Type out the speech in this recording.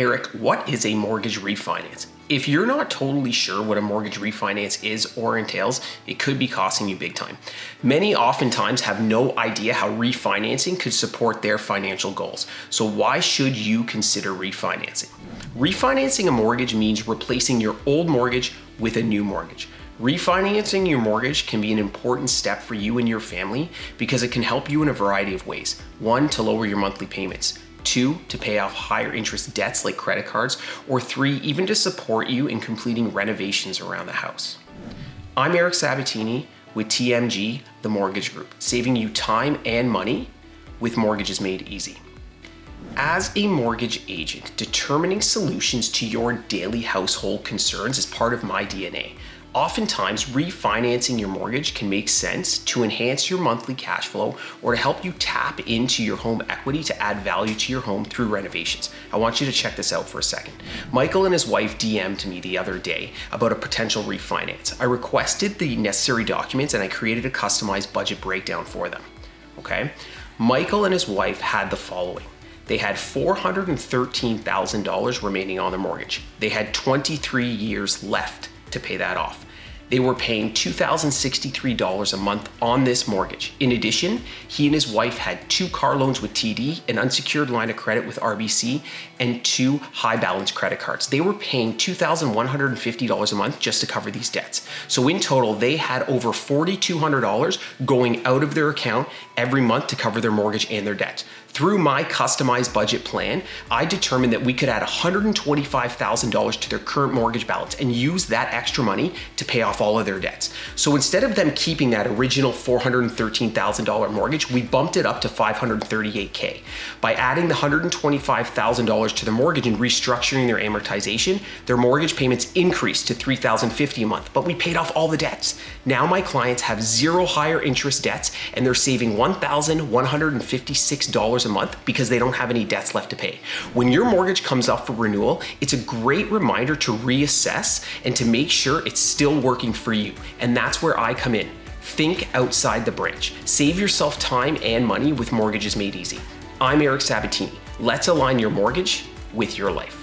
Eric, what is a mortgage refinance? If you're not totally sure what a mortgage refinance is or entails, it could be costing you big time. Many oftentimes have no idea how refinancing could support their financial goals. So why should you consider refinancing? Refinancing a mortgage means replacing your old mortgage with a new mortgage. Refinancing your mortgage can be an important step for you and your family because it can help you in a variety of ways. 1, to lower your monthly payments. 2, to pay off higher interest debts like credit cards, or 3, even to support you in completing renovations around the house. I'm Eric Sabatini with TMG, the Mortgage Group, saving you time and money with mortgages made easy. As a mortgage agent, determining solutions to your daily household concerns is part of my DNA. Oftentimes, refinancing your mortgage can make sense to enhance your monthly cash flow or to help you tap into your home equity to add value to your home through renovations. I want you to check this out for a second. Michael and his wife DM'd me the other day about a potential refinance. I requested the necessary documents and I created a customized budget breakdown for them. Okay? Michael and his wife had the following. They had $413,000 remaining on their mortgage. They had 23 years left to pay that off. They were paying $2,063 a month on this mortgage. In addition, he and his wife had 2 car loans with TD, an unsecured line of credit with RBC, and 2 high balance credit cards. They were paying $2,150 a month just to cover these debts. So in total, they had over $4,200 going out of their account every month to cover their mortgage and their debt. Through my customized budget plan, I determined that we could add $125,000 to their current mortgage balance and use that extra money to pay off all of their debts. So instead of them keeping that original $413,000 mortgage, we bumped it up to $538K. By adding the $125,000 to the mortgage and restructuring their amortization, their mortgage payments increased to $3,050 a month, but we paid off all the debts. Now my clients have 0 higher interest debts and they're saving $1,156 a month because they don't have any debts left to pay. When your mortgage comes up for renewal, it's a great reminder to reassess and to make sure it's still working for you. And that's where I come in. Think outside the branch. Save yourself time and money with mortgages made easy. I'm Eric Sabatini. Let's align your mortgage with your life.